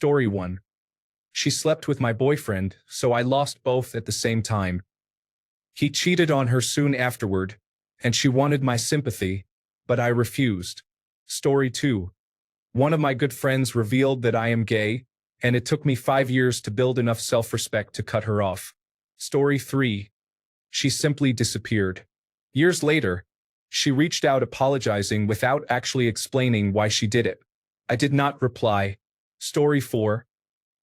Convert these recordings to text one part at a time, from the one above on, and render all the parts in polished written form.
Story 1. She slept with my boyfriend, so I lost both at the same time. He cheated on her soon afterward, and she wanted my sympathy, but I refused. Story 2. One of my good friends revealed that I am gay, and it took me 5 years to build enough self-respect to cut her off. Story 3. She simply disappeared. Years later, she reached out apologizing without actually explaining why she did it. I did not reply. Story 4.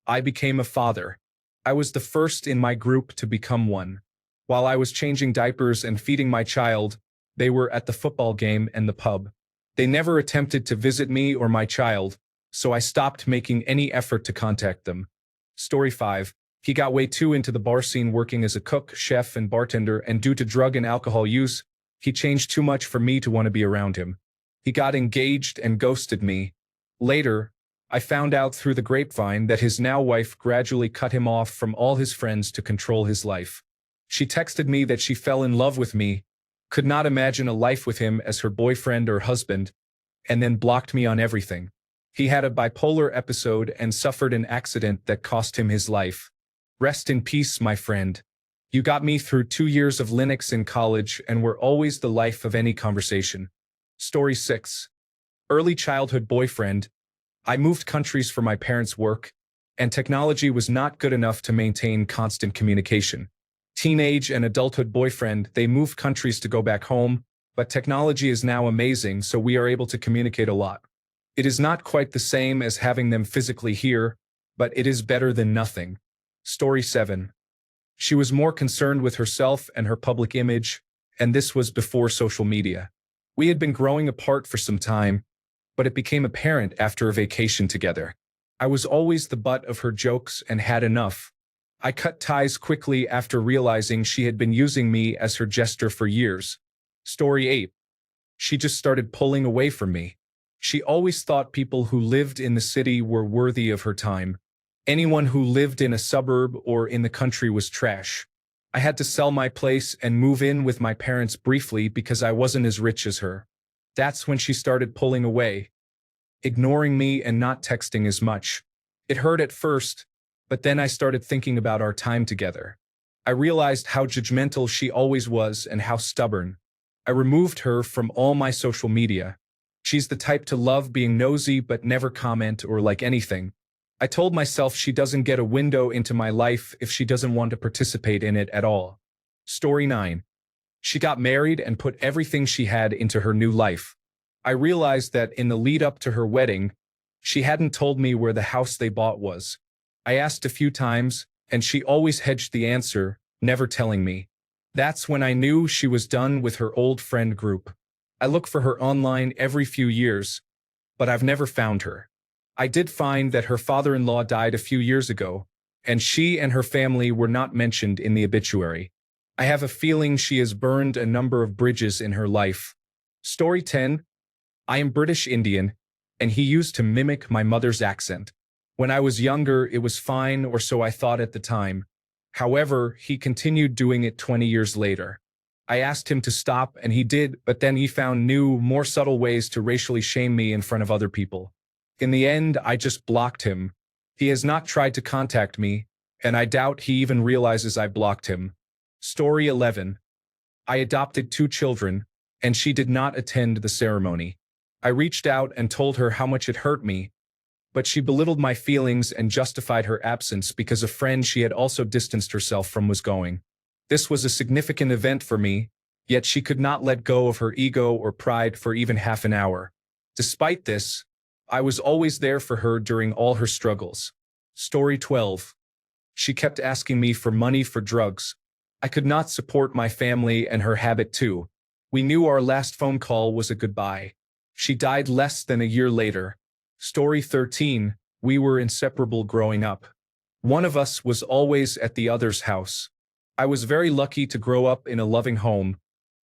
I became a father. I was the first in my group to become one. While I was changing diapers and feeding my child, they were at the football game and the pub. They never attempted to visit me or my child, so I stopped making any effort to contact them. Story 5. He got way too into the bar scene working as a cook, chef, and bartender, and due to drug and alcohol use, he changed too much for me to want to be around him. He got engaged and ghosted me. Later, I found out through the grapevine that his now wife gradually cut him off from all his friends to control his life. She texted me that she fell in love with me, could not imagine a life with him as her boyfriend or husband, and then blocked me on everything. He had a bipolar episode and suffered an accident that cost him his life. Rest in peace, my friend. You got me through 2 years of Linux in college and were always the life of any conversation. Story 6. Early childhood boyfriend. I moved countries for my parents' work, and technology was not good enough to maintain constant communication. Teenage and adulthood boyfriend, they moved countries to go back home, but technology is now amazing, so we are able to communicate a lot. It is not quite the same as having them physically here, but it is better than nothing. Story 7. She was more concerned with herself and her public image, and this was before social media. We had been growing apart for some time, but it became apparent after a vacation together. I was always the butt of her jokes and had enough. I cut ties quickly after realizing she had been using me as her jester for years. Story 8. She just started pulling away from me. She always thought people who lived in the city were worthy of her time. Anyone who lived in a suburb or in the country was trash. I had to sell my place and move in with my parents briefly because I wasn't as rich as her. That's when she started pulling away, ignoring me and not texting as much. It hurt at first, but then I started thinking about our time together. I realized how judgmental she always was and how stubborn. I removed her from all my social media. She's the type to love being nosy but never comment or like anything. I told myself she doesn't get a window into my life if she doesn't want to participate in it at all. Story 9. She got married and put everything she had into her new life. I realized that in the lead up to her wedding, she hadn't told me where the house they bought was. I asked a few times, and she always hedged the answer, never telling me. That's when I knew she was done with her old friend group. I look for her online every few years, but I've never found her. I did find that her father-in-law died a few years ago, and she and her family were not mentioned in the obituary. I have a feeling she has burned a number of bridges in her life. Story 10. I am British Indian, and he used to mimic my mother's accent. When I was younger, it was fine, or so I thought at the time. However, he continued doing it 20 years later. I asked him to stop, and he did, but then he found new, more subtle ways to racially shame me in front of other people. In the end, I just blocked him. He has not tried to contact me, and I doubt he even realizes I blocked him. Story 11. I adopted 2 children, and she did not attend the ceremony. I reached out and told her how much it hurt me, but she belittled my feelings and justified her absence because a friend she had also distanced herself from was going. This was a significant event for me, yet she could not let go of her ego or pride for even half an hour. Despite this, I was always there for her during all her struggles. Story 12. She kept asking me for money for drugs. I could not support my family and her habit too. We knew our last phone call was a goodbye. She died less than a year later. Story 13. We were inseparable growing up. One of us was always at the other's house. I was very lucky to grow up in a loving home,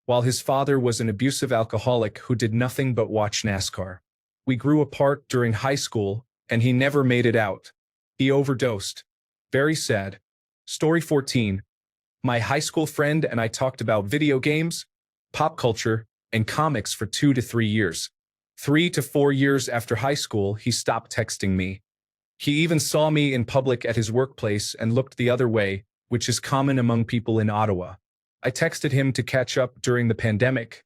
while his father was an abusive alcoholic who did nothing but watch NASCAR. We grew apart during high school, and he never made it out. He overdosed. Very sad. Story 14. My high school friend and I talked about video games, pop culture, and comics for 2 to 3 years. 3 to 4 years after high school, he stopped texting me. He even saw me in public at his workplace and looked the other way, which is common among people in Ottawa. I texted him to catch up during the pandemic,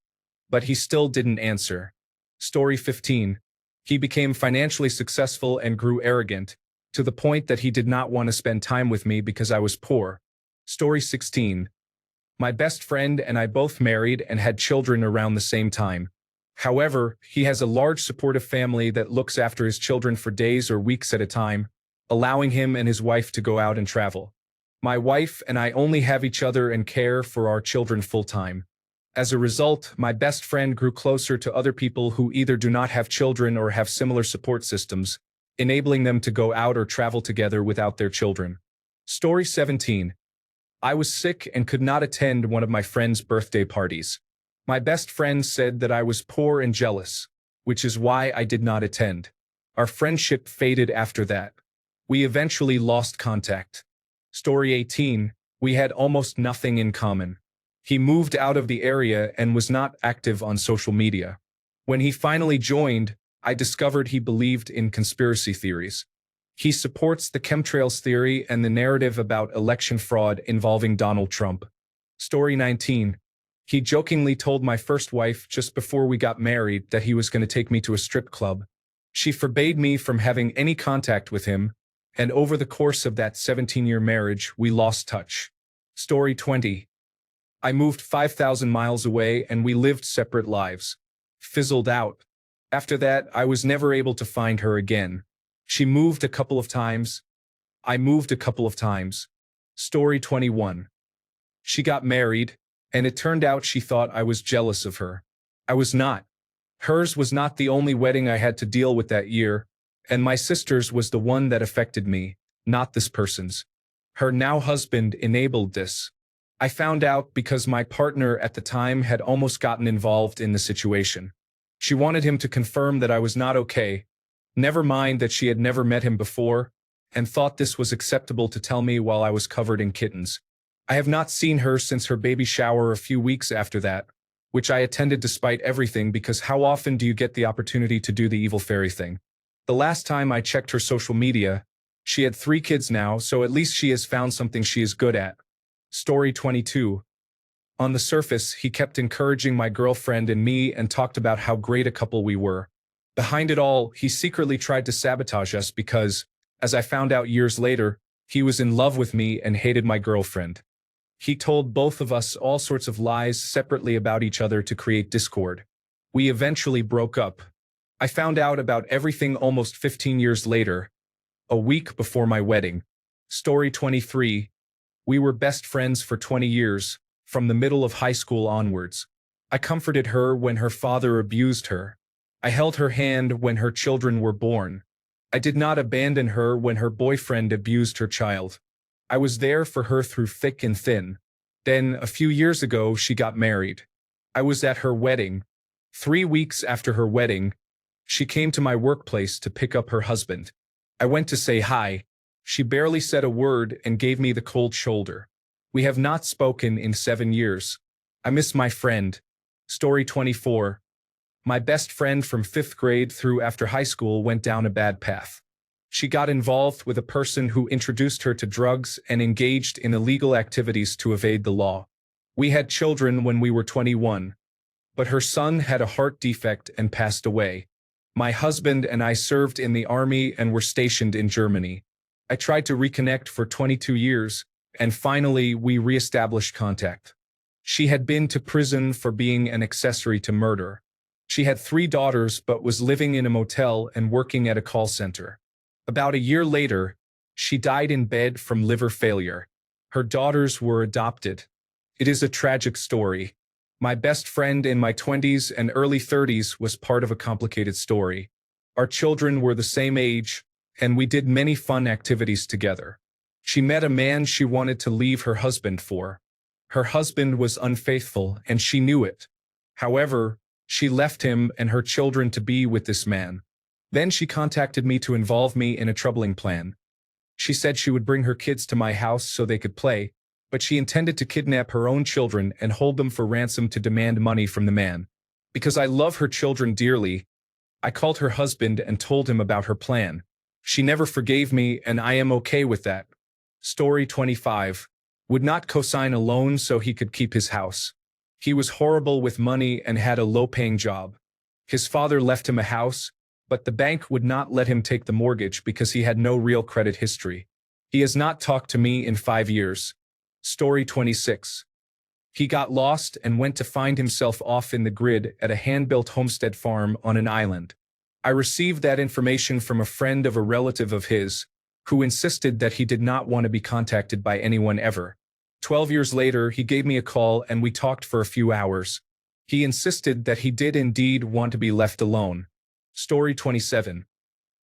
but he still didn't answer. Story 15. He became financially successful and grew arrogant, to the point that he did not want to spend time with me because I was poor. Story 16. My best friend and I both married and had children around the same time. However, he has a large supportive family that looks after his children for days or weeks at a time, allowing him and his wife to go out and travel. My wife and I only have each other and care for our children full-time. As a result, my best friend grew closer to other people who either do not have children or have similar support systems, enabling them to go out or travel together without their children. Story 17. I was sick and could not attend one of my friend's birthday parties. My best friend said that I was poor and jealous, which is why I did not attend. Our friendship faded after that. We eventually lost contact. Story 18. We had almost nothing in common. He moved out of the area and was not active on social media. When he finally joined, I discovered he believed in conspiracy theories. He supports the chemtrails theory and the narrative about election fraud involving Donald Trump. Story 19. He jokingly told my first wife just before we got married that he was going to take me to a strip club. She forbade me from having any contact with him, and over the course of that 17-year marriage, we lost touch. Story 20. I moved 5,000 miles away and we lived separate lives. Fizzled out. After that, I was never able to find her again. She moved a couple of times. I moved a couple of times. Story 21. She got married, and it turned out she thought I was jealous of her. I was not. Hers was not the only wedding I had to deal with that year, and my sister's was the one that affected me, not this person's. Her now husband enabled this. I found out because my partner at the time had almost gotten involved in the situation. She wanted him to confirm that I was not okay, never mind that she had never met him before, and thought this was acceptable to tell me while I was covered in kittens. I have not seen her since her baby shower a few weeks after that, which I attended despite everything because how often do you get the opportunity to do the evil fairy thing? The last time I checked her social media, she had 3 kids now, so at least she has found something she is good at. Story 22. On the surface, he kept encouraging my girlfriend and me and talked about how great a couple we were. Behind it all, he secretly tried to sabotage us because, as I found out years later, he was in love with me and hated my girlfriend. He told both of us all sorts of lies separately about each other to create discord. We eventually broke up. I found out about everything almost 15 years later, a week before my wedding. Story 23. We were best friends for 20 years, from the middle of high school onwards. I comforted her when her father abused her. I held her hand when her children were born. I did not abandon her when her boyfriend abused her child. I was there for her through thick and thin. Then, a few years ago, she got married. I was at her wedding. 3 weeks after her wedding, she came to my workplace to pick up her husband. I went to say hi. She barely said a word and gave me the cold shoulder. We have not spoken in 7 years. I miss my friend. Story 24. My best friend from 5th grade through after high school went down a bad path. She got involved with a person who introduced her to drugs and engaged in illegal activities to evade the law. We had children when we were 21, but her son had a heart defect and passed away. My husband and I served in the army and were stationed in Germany. I tried to reconnect for 22 years, and finally we re-established contact. She had been to prison for being an accessory to murder. She had 3 daughters but was living in a motel and working at a call center. About a year later, she died in bed from liver failure. Her daughters were adopted. It is a tragic story. My best friend in my 20s and early 30s was part of a complicated story. Our children were the same age, and we did many fun activities together. She met a man she wanted to leave her husband for. Her husband was unfaithful, and she knew it. However, she left him and her children to be with this man. Then she contacted me to involve me in a troubling plan. She said she would bring her kids to my house so they could play, but she intended to kidnap her own children and hold them for ransom to demand money from the man. Because I love her children dearly, I called her husband and told him about her plan. She never forgave me, and I am okay with that. Story 25. Would not co-sign a loan so he could keep his house. He was horrible with money and had a low-paying job. His father left him a house, but the bank would not let him take the mortgage because he had no real credit history. He has not talked to me in 5 years. Story 26. He got lost and went to find himself off in the grid at a hand-built homestead farm on an island. I received that information from a friend of a relative of his, who insisted that he did not want to be contacted by anyone ever. 12 years later, he gave me a call and we talked for a few hours. He insisted that he did indeed want to be left alone. Story 27.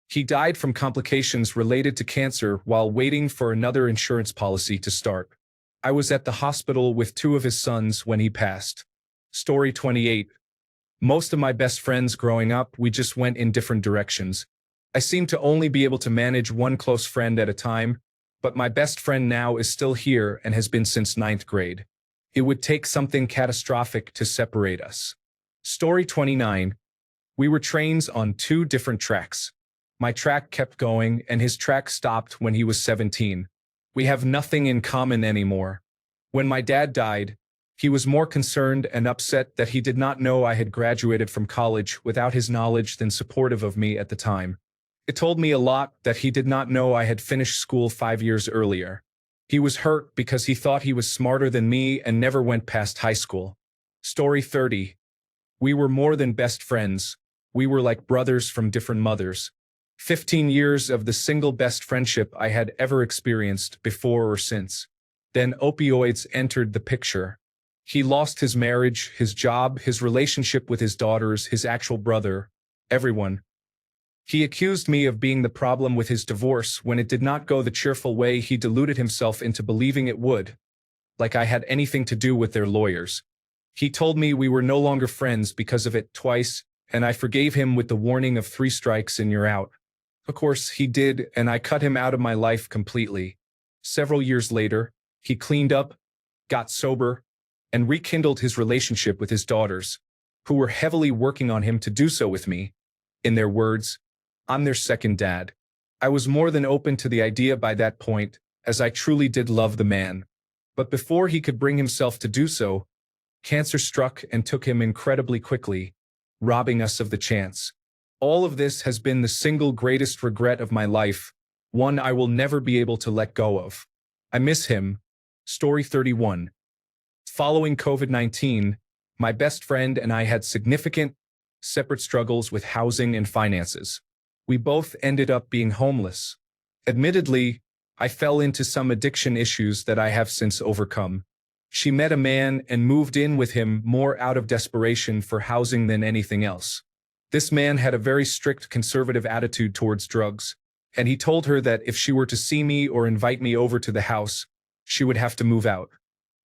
He died from complications related to cancer while waiting for another insurance policy to start. I was at the hospital with 2 of his sons when he passed. Story 28. Most of my best friends growing up, we just went in different directions. I seem to only be able to manage one close friend at a time, but my best friend now is still here and has been since 9th grade. It would take something catastrophic to separate us. Story 29. We were trains on 2 different tracks. My track kept going and his track stopped when he was 17. We have nothing in common anymore. When my dad died, he was more concerned and upset that he did not know I had graduated from college without his knowledge than supportive of me at the time. It told me a lot that he did not know I had finished school 5 years earlier. He was hurt because he thought he was smarter than me and never went past high school. Story 30. We were more than best friends. We were like brothers from different mothers. 15 years of the single best friendship I had ever experienced before or since. Then opioids entered the picture. He lost his marriage, his job, his relationship with his daughters, his actual brother, everyone. He accused me of being the problem with his divorce when it did not go the cheerful way he deluded himself into believing it would, like I had anything to do with their lawyers. He told me we were no longer friends because of it twice, and I forgave him with the warning of 3 strikes and you're out. Of course, he did, and I cut him out of my life completely. Several years later, he cleaned up, got sober, and rekindled his relationship with his daughters, who were heavily working on him to do so with me. In their words, I'm their second dad. I was more than open to the idea by that point, as I truly did love the man. But before he could bring himself to do so, cancer struck and took him incredibly quickly, robbing us of the chance. All of this has been the single greatest regret of my life, one I will never be able to let go of. I miss him. Story 31. Following COVID-19, my best friend and I had significant, separate struggles with housing and finances. We both ended up being homeless. Admittedly, I fell into some addiction issues that I have since overcome. She met a man and moved in with him more out of desperation for housing than anything else. This man had a very strict conservative attitude towards drugs, and he told her that if she were to see me or invite me over to the house, she would have to move out.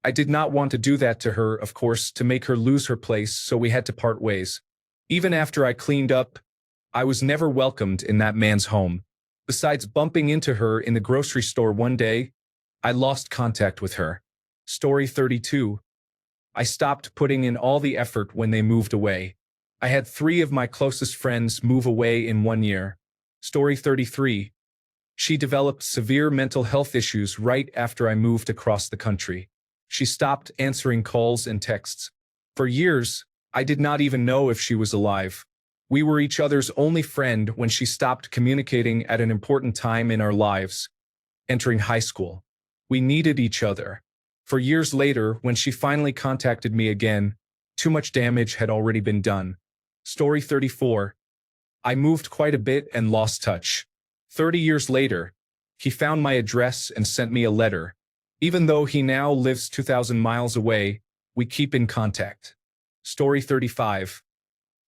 I did not want to do that to her, of course, to make her lose her place, so we had to part ways. Even after I cleaned up, I was never welcomed in that man's home. Besides bumping into her in the grocery store one day, I lost contact with her. Story 32. I stopped putting in all the effort when they moved away. I had 3 of my closest friends move away in 1 year. Story 33. She developed severe mental health issues right after I moved across the country. She stopped answering calls and texts. For years, I did not even know if she was alive. We were each other's only friend when she stopped communicating at an important time in our lives, entering high school. We needed each other. For years later, when she finally contacted me again, too much damage had already been done. Story 34. I moved quite a bit and lost touch. 30 years later, he found my address and sent me a letter. Even though he now lives 2,000 miles away, we keep in contact. Story 35.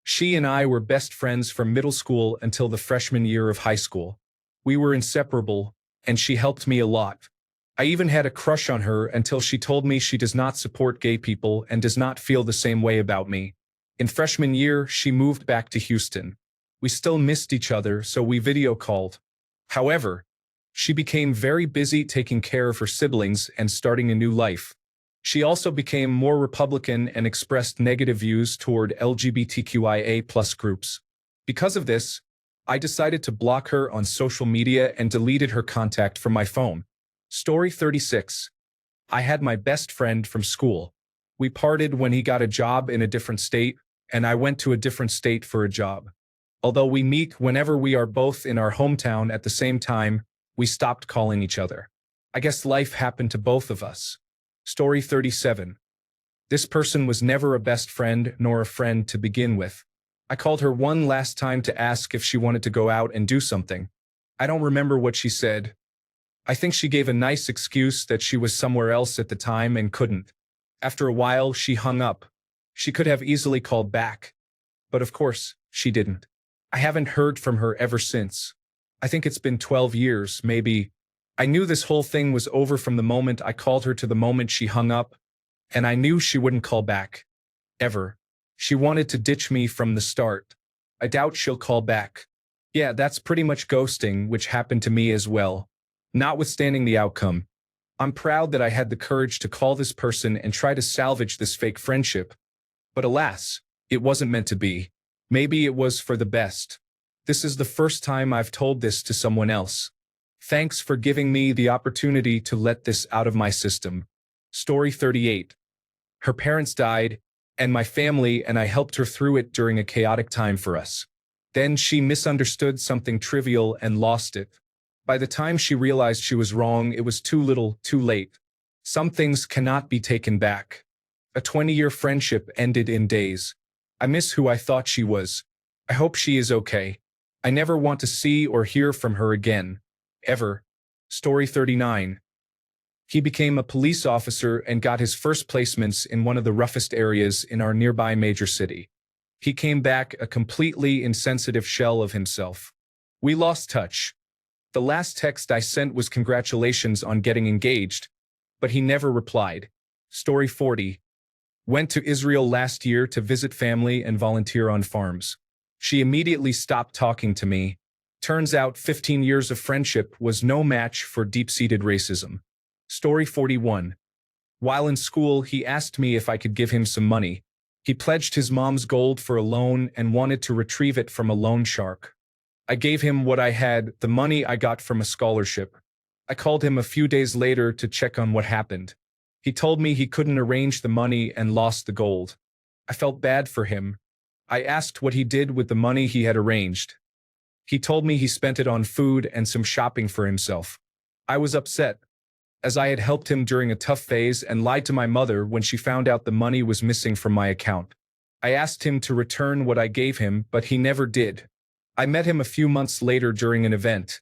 She and I were best friends from middle school until the freshman year of high school. We were inseparable, and she helped me a lot. I even had a crush on her until she told me she does not support gay people and does not feel the same way about me. In freshman year, she moved back to Houston. We still missed each other, so we video called. However, she became very busy taking care of her siblings and starting a new life. She also became more Republican and expressed negative views toward LGBTQIA+ groups. Because of this, I decided to block her on social media and deleted her contact from my phone. Story 36. I had my best friend from school. We parted when he got a job in a different state, and I went to a different state for a job. Although we meet whenever we are both in our hometown at the same time, we stopped calling each other. I guess life happened to both of us. Story 37. This person was never a best friend nor a friend to begin with. I called her one last time to ask if she wanted to go out and do something. I don't remember what she said. I think she gave a nice excuse that she was somewhere else at the time and couldn't. After a while, she hung up. She could have easily called back. But of course, she didn't. I haven't heard from her ever since. I think it's been 12 years, maybe. I knew this whole thing was over from the moment I called her to the moment she hung up, and I knew she wouldn't call back. Ever. She wanted to ditch me from the start. I doubt she'll call back. Yeah, that's pretty much ghosting, which happened to me as well. Notwithstanding the outcome, I'm proud that I had the courage to call this person and try to salvage this fake friendship. But alas, it wasn't meant to be. Maybe it was for the best. This is the first time I've told this to someone else. Thanks for giving me the opportunity to let this out of my system. Story 38. Her parents died, and my family and I helped her through it during a chaotic time for us. Then she misunderstood something trivial and lost it. By the time she realized she was wrong, it was too little, too late. Some things cannot be taken back. A 20-year friendship ended in days. I miss who I thought she was. I hope she is okay. I never want to see or hear from her again. Ever. Story 39. He became a police officer and got his first placements in one of the roughest areas in our nearby major city. He came back a completely insensitive shell of himself. We lost touch. The last text I sent was congratulations on getting engaged, but he never replied. Story 40. Went to Israel last year to visit family and volunteer on farms. She immediately stopped talking to me. Turns out 15 years of friendship was no match for deep-seated racism. Story 41. While in school, he asked me if I could give him some money. He pledged his mom's gold for a loan and wanted to retrieve it from a loan shark. I gave him what I had, the money I got from a scholarship. I called him a few days later to check on what happened. He told me he couldn't arrange the money and lost the gold. I felt bad for him. I asked what he did with the money he had arranged. He told me he spent it on food and some shopping for himself. I was upset, as I had helped him during a tough phase and lied to my mother when she found out the money was missing from my account. I asked him to return what I gave him, but he never did. I met him a few months later during an event.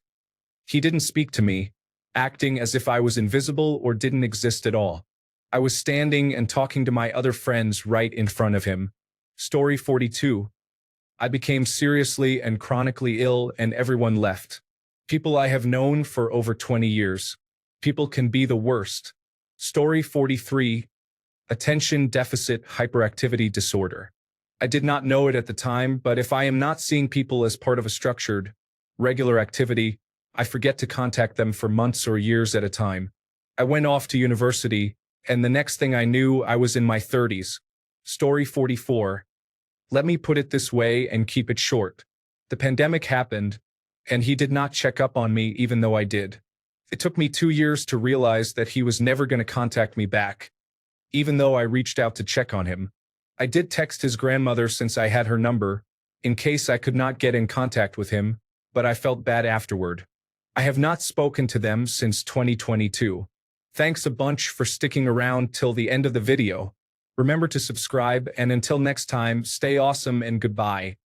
He didn't speak to me, acting as if I was invisible or didn't exist at all. I was standing and talking to my other friends right in front of him. Story 42. I became seriously and chronically ill and everyone left. People I have known for over 20 years. People can be the worst. Story 43. Attention deficit hyperactivity disorder. I did not know it at the time, but if I am not seeing people as part of a structured, regular activity, I forget to contact them for months or years at a time. I went off to university, and the next thing I knew, I was in my 30s. Story 44. Let me put it this way and keep it short. The pandemic happened, and he did not check up on me even though I did. It took me 2 years to realize that he was never going to contact me back, even though I reached out to check on him. I did text his grandmother since I had her number, in case I could not get in contact with him, but I felt bad afterward. I have not spoken to them since 2022. Thanks a bunch for sticking around till the end of the video. Remember to subscribe, and until next time, stay awesome and goodbye.